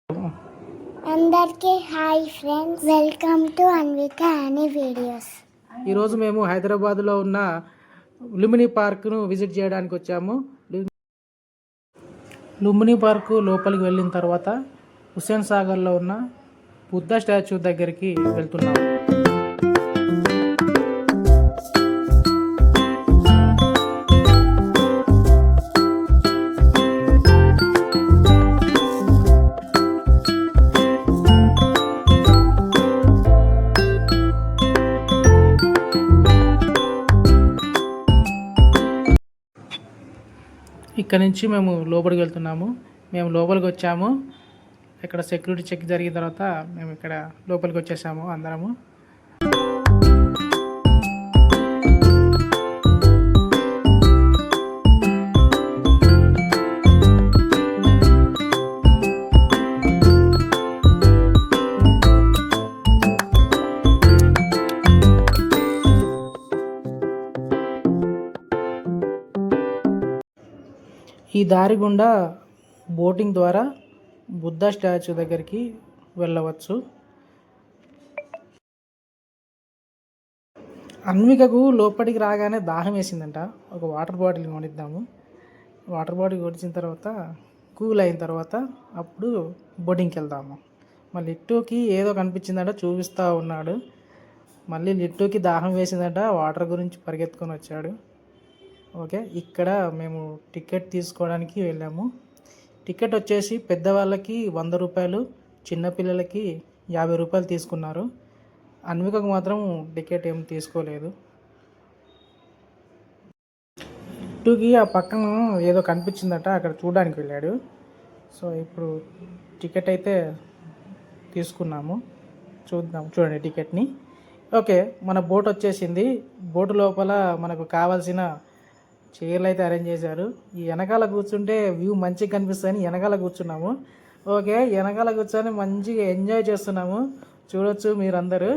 అందరికీ hi friends, welcome to Anvika అనే videos. ఈరోజు మేము హైదరాబాద్లో ఉన్న లుంబిని పార్క్ను విజిట్ చేయడానికి వచ్చాము. లుంబిని పార్కు లోపలికి వెళ్ళిన తర్వాత హుస్సేన్ సాగర్లో ఉన్న బుద్ధ స్టాచ్యూ దగ్గరికి వెళ్తున్నాము. ఇక్కడ నుంచి మేము లోపలికి వెళ్తున్నాము. మేము లోపలికి వచ్చాము. ఇక్కడ సెక్యూరిటీ చెక్ జరిగిన తర్వాత మేము ఇక్కడ లోపలికి వచ్చేసాము అందరము. ఈ దారి గుండా బోటింగ్ ద్వారా బుద్ధ స్టాచ్యూ దగ్గరికి వెళ్ళవచ్చు. అన్వికకు లోపలికి రాగానే దాహం వేసిందంట. ఒక వాటర్ బాటిల్ కొనిద్దాము. వాటర్ బాటిల్ కొట్టిన తర్వాత కూల్ అయిన తర్వాత అప్పుడు బోటింగ్కి వెళ్దాము. మళ్ళీ లిట్టుకి ఏదో కనిపించిందంట, చూపిస్తూ ఉన్నాడు. మళ్ళీ లిట్టుకి దాహం వేసిందంట, వాటర్ గురించి పరిగెత్తుకొని వచ్చాడు. ఓకే, ఇక్కడ మేము టికెట్ తీసుకోవడానికి వెళ్ళాము. టికెట్ వచ్చేసి పెద్దవాళ్ళకి 100 రూపాయలు, చిన్నపిల్లలకి 50 రూపాయలు తీసుకున్నారు. అన్వికకు మాత్రం టికెట్ ఏం తీసుకోలేదు. లిట్టుకి ఆ పక్కన ఏదో కనిపించిందట, అక్కడ చూడడానికి వెళ్ళాడు. సో ఇప్పుడు టికెట్ అయితే తీసుకున్నాము. చూడండి టికెట్ని. ఓకే, మన బోట్ వచ్చేసింది. బోటు లోపల మనకు కావాల్సిన చైర్లు అయితే అరేంజ్ చేశారు. ఈ వెనకాల కూర్చుంటే వ్యూ మంచిగా కనిపిస్తుందని వెనకాల కూర్చున్నాము. ఓకే, వెనకాల కూర్చొని మంచిగా ఎంజాయ్ చేస్తున్నాము. చూడొచ్చు మీరందరూ.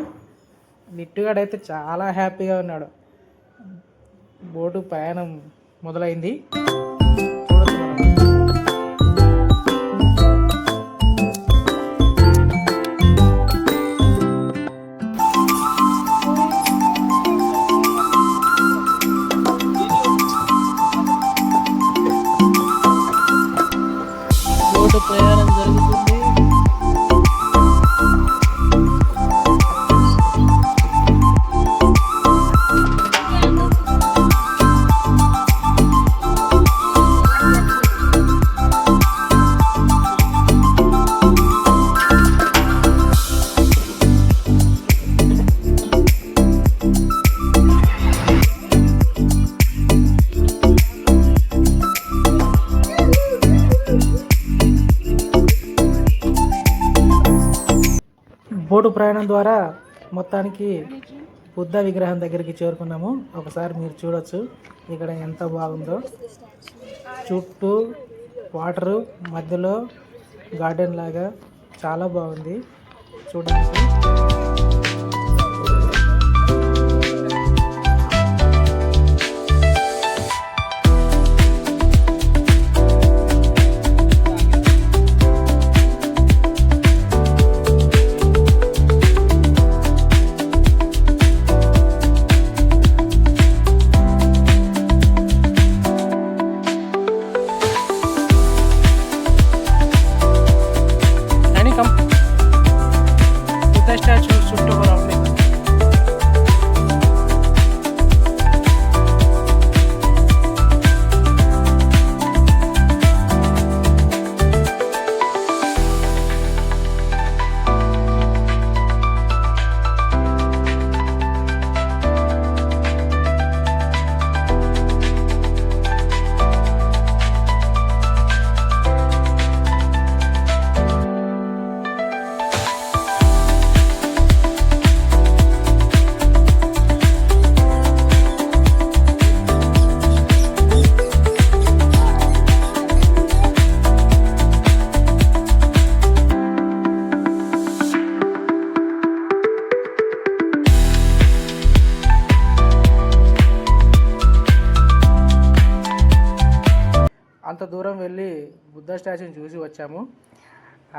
లిట్టుగాడైతే చాలా హ్యాపీగా ఉన్నాడు. బోటు ప్రయాణం మొదలైంది. చూడొచ్చు మనం. ప్రయాణం జరుగుతుంది. బోటు ప్రయాణం ద్వారా మొత్తానికి బుద్ధ విగ్రహం దగ్గరికి చేరుకున్నాము. ఒకసారి మీరు చూడొచ్చు ఇక్కడ ఎంత బాగుందో. చుట్టూ వాటరు, మధ్యలో గార్డెన్ లాగా చాలా బాగుంది చూడడానికి. స్టాచ్యూ చుట్టూ రౌండ్. అంత దూరం వెళ్ళి బుద్ధ స్టాచ్యూని చూసి వచ్చాము.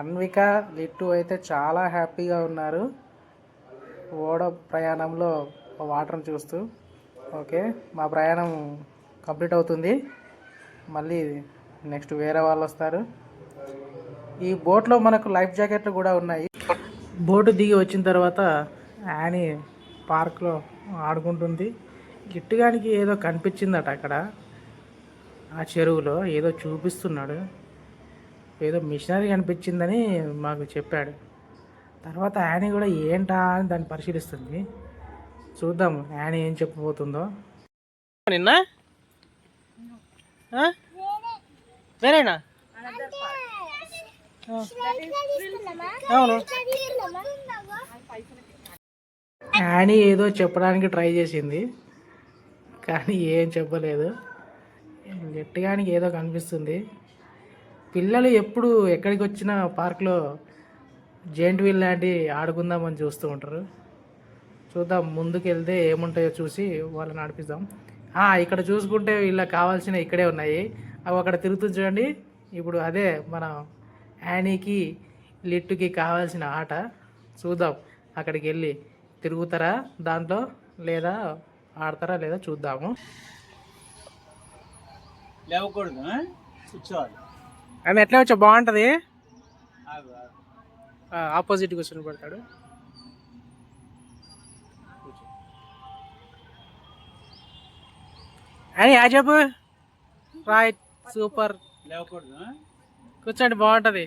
అన్విక లిట్టు అయితే చాలా హ్యాపీగా ఉన్నారు ఓడ ప్రయాణంలో వాటర్ని చూస్తూ. ఓకే, మా ప్రయాణం కంప్లీట్ అవుతుంది. మళ్ళీ నెక్స్ట్ వేరే వాళ్ళు వస్తారు. ఈ బోట్లో మనకు లైఫ్ జాకెట్లు కూడా ఉన్నాయి. బోటు దిగి వచ్చిన తర్వాత యానీ పార్క్లో ఆడుకుంటుంది. గిట్టుగానికి ఏదో కనిపించిందట అక్కడ ఆ చెరువులో, ఏదో చూపిస్తున్నాడు. ఏదో మిషనరీ కనిపించిందని మాకు చెప్పాడు. తర్వాత యానీ కూడా ఏంటా అని దాన్ని పరిశీలిస్తుంది. చూద్దాం యానీ ఏం చెప్పబోతుందో. నిన్న వేరేనా? అవును, యానీ ఏదో చెప్పడానికి ట్రై చేసింది కానీ ఏం చెప్పలేదు. గట్టిగానికి ఏదో కనిపిస్తుంది. పిల్లలు ఎప్పుడు ఎక్కడికి వచ్చినా పార్క్లో జెయింట్ వీల్ లాంటివి ఆడుకుందామని చూస్తూ ఉంటారు. చూద్దాం, ముందుకు వెళ్తే ఏముంటాయో చూసి వాళ్ళని నడిపిద్దాం. ఇక్కడ చూసుకుంటే వీళ్ళకి కావాల్సిన ఇక్కడే ఉన్నాయి. అవి అక్కడ తిరుగుతుంది చూడండి. ఇప్పుడు అదే మన యానీకి లిట్టుకి కావాల్సిన ఆట. చూద్దాం అక్కడికి వెళ్ళి తిరుగుతారా దాంట్లో, లేదా ఆడతారా లేదా చూద్దాము. లేవకూడదు, కూర్చోవాలి. అది ఎట్లా వచ్చా బాగుంటుంది. ఆపోజిట్ కూర్చొని పెడతాడు. అని యా చెప్పు. Right, super. లేవకూడదు, కూర్చోండి బాగుంటుంది.